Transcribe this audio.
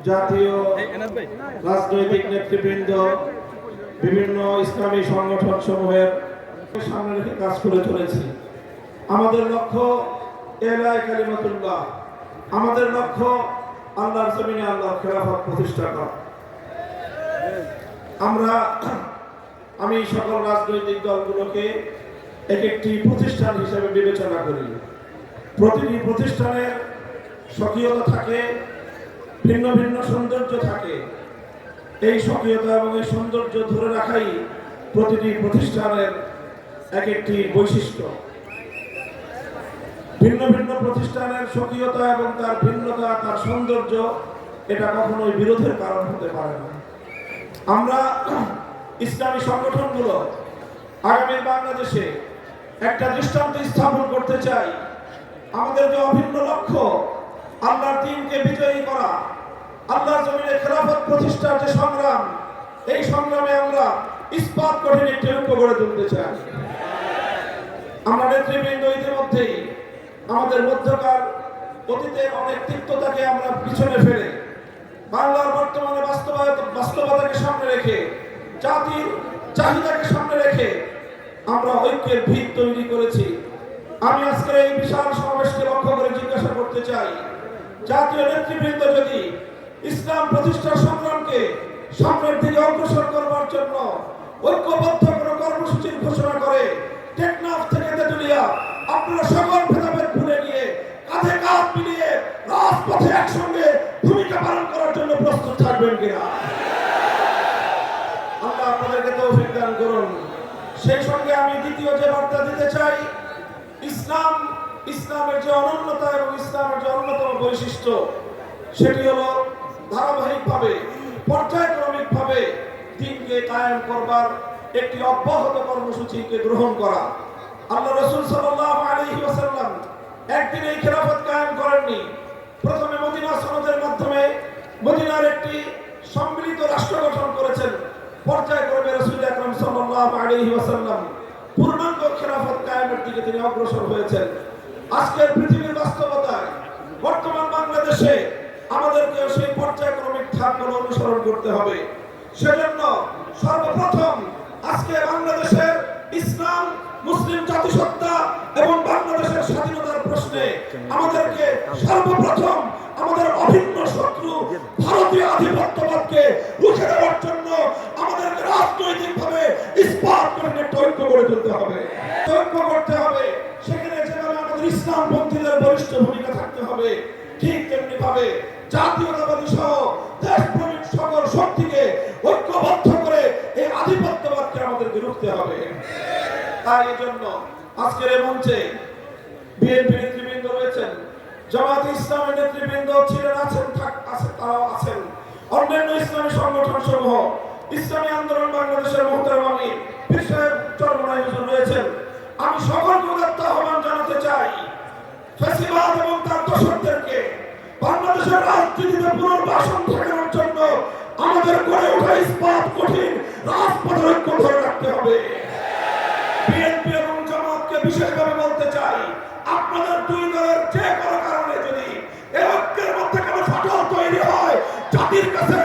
জাতীয় রাজনৈতিক নেতৃবৃন্দ বিভিন্ন ইসলামী সংগঠন সমূহের সামনে রেখে কাজ করে চলেছি। আমাদের লক্ষ্য এলায় কালিমাতুল্লাহ, আমাদের লক্ষ্য আল্লাহর জমিনে আল্লাহর খেলাফত প্রতিষ্ঠা করা। আমি সকল রাজনৈতিক দলগুলোকে এক একটি প্রতিষ্ঠান হিসেবে বিবেচনা করি। প্রতিটি প্রতিষ্ঠানের স্বকীয়তা থাকে, ভিন্ন ভিন্ন সৌন্দর্য থাকে। এই স্বকীয়তা এবং এই সৌন্দর্য ধরে রাখাই প্রতিটি প্রতিষ্ঠানের এক একটি বৈশিষ্ট্য। ভিন্ন ভিন্ন প্রতিষ্ঠানের স্বকীয়তা এবং তার ভিন্নতা, তার সৌন্দর্য, এটা কখনোই বিরোধের কারণ হতে পারে না। আমরা ইসলামী সংগঠনগুলো আগামী বাংলাদেশে একটা দৃষ্টান্ত স্থাপন করতে চাই। আমাদের যে অভিন্ন লক্ষ্য আল্লাহর দ্বীনকে বিজয়ী করা, আল্লাহর জমিনে খেলাফত প্রতিষ্ঠার যে সংগ্রাম, এই সংগ্রামে আমরা ইস্পাত কঠিন একটি ঐক্য গড়ে তুলতে চাই। আমরা নেতৃবৃন্দ ইতিমধ্যেই আমাদের মধ্যকার অতীতের অনেক তিক্ততাকে আমরা পিছনে ফেলে বাংলার বর্তমানে বাস্তবতাকে সামনে রেখে, জাতির চাহিদাকে সামনে রেখে আমরা ঐক্যের ভিত তৈরি করেছি। আমি আজকে এই বিশাল সমাবেশকে লক্ষ্য করে জিজ্ঞাসা করতে চাই, জাতীয় নেতৃবৃন্দ যদি ইসলাম প্রতিষ্ঠার সংগ্রামকে সামনের দিকে অগ্রসর করবার জন্য ঐক্যবদ্ধ কোনো কর্মসূচির ঘোষণা করে, টেকনাফ থেকে তেতুলিয়া আপনারা সকল ভেদাভেদ ভুলে গিয়ে কাঁধে কাঁধ মিলিয়ে রাজপথে একসঙ্গে ভূমিকা পালন করার জন্য প্রস্তুত থাকবেন কিনা? আল্লাহ আপনাদেরকে তৌফিক দান করুন। সেই সঙ্গে আমি দ্বিতীয় যে বার্তা দিতে চাই, ইসলামের যে অনন্যতা এবং ইসলামের যে অন্যতম বৈশিষ্ট্য, সেটি হলো ধারাবাহিকভাবে পর্যায়ক্রমিকভাবে দ্বীনকে কায়েম করবার একটি অব্যাহত কর্মসূচিকে গ্রহণ করা। আল্লাহ রাসূল সাল্লাল্লাহু আলাইহি ওয়াসাল্লাম একদিন এই খেলাফত কায়েম করেননি। প্রথমে মদিনা সনদের মাধ্যমে মদিনার একটি সম্মিলিত রাষ্ট্র গঠন করেছেন। পর্যায়ক্রমে রাসূল আকরাম সাল্লাল্লাহু আলাইহি ওয়াসাল্লাম পূর্ণাঙ্গ খেলাফত কায়েমের দিকে তিনি অগ্রসর হয়েছেন। আজকের পৃথিবীর বাস্তবতায় বর্তমান বাংলাদেশে আমাদেরকে সেই পর্যায়ক্রমিক ধাপগুলো অনুসরণ করতে হবে। সেজন্য সর্বপ্রথম আজকে বাংলাদেশের ইসলাম, মুসলিম জাতিসত্তা এবং বাংলাদেশের স্বাধীনতার প্রশ্নে আমাদেরকে সর্বপ্রথম আমাদের অভিন্ন শত্রু ভারতীয় আধিপত্যবাদকে রুখে দেওয়ার জন্য আমাদেরকে রাজনৈতিকভাবে ইস্পাত করে একটা ঐক্য গড়ে তুলতে হবে, ঐক্য করতে হবে। সেখানে যেভাবে আমাদের ইসলামপন্থীদের বলিষ্ঠ ভূমিকা থাকতে হবে, ঠিক তেমনি ভাবে জাতীয়তাবাদী সহ দেশপ্রেমিক সকল শক্তিকে ঐক্যবদ্ধ করে এই আধিপত্যবাদকে আমাদেরকে রুখতে হবে। তাই এজন্য আজকের এই মঞ্চে বিএনপি নেতৃবৃন্দ রয়েছেন, জামাত ইসলামের নেতৃবৃন্দ ছিলেন, তারাও আছেন, অন্যান্য ইসলামী সংগঠন সমূহ, ইসলামী আন্দোলন বাংলাদেশের মুহতারাম আমির পীর সাহেব চরমনাই হুজুর রয়েছেন। আমি সকলকে উদাত্ত আহ্বান জানাতে চাই, ফ্যাসিবাদ এবং তার দোসরদেরকে বাংলাদেশের রাজনীতিতে পুনর্বাসন ঠেকানোর জন্য আমাদের গড়ে ওঠা ইস্পাত কঠিন রাজপথের ঐক্য ধরে রাখতে হবে। বিএনপি এবং জামাতকে বিশেষভাবে বলতে চাই, আপনাদের দুই দলের যে কোনো কারণে যদি এই ঐক্যের মধ্যে কোনো ফাটল তৈরি হয়, জাতির কাছে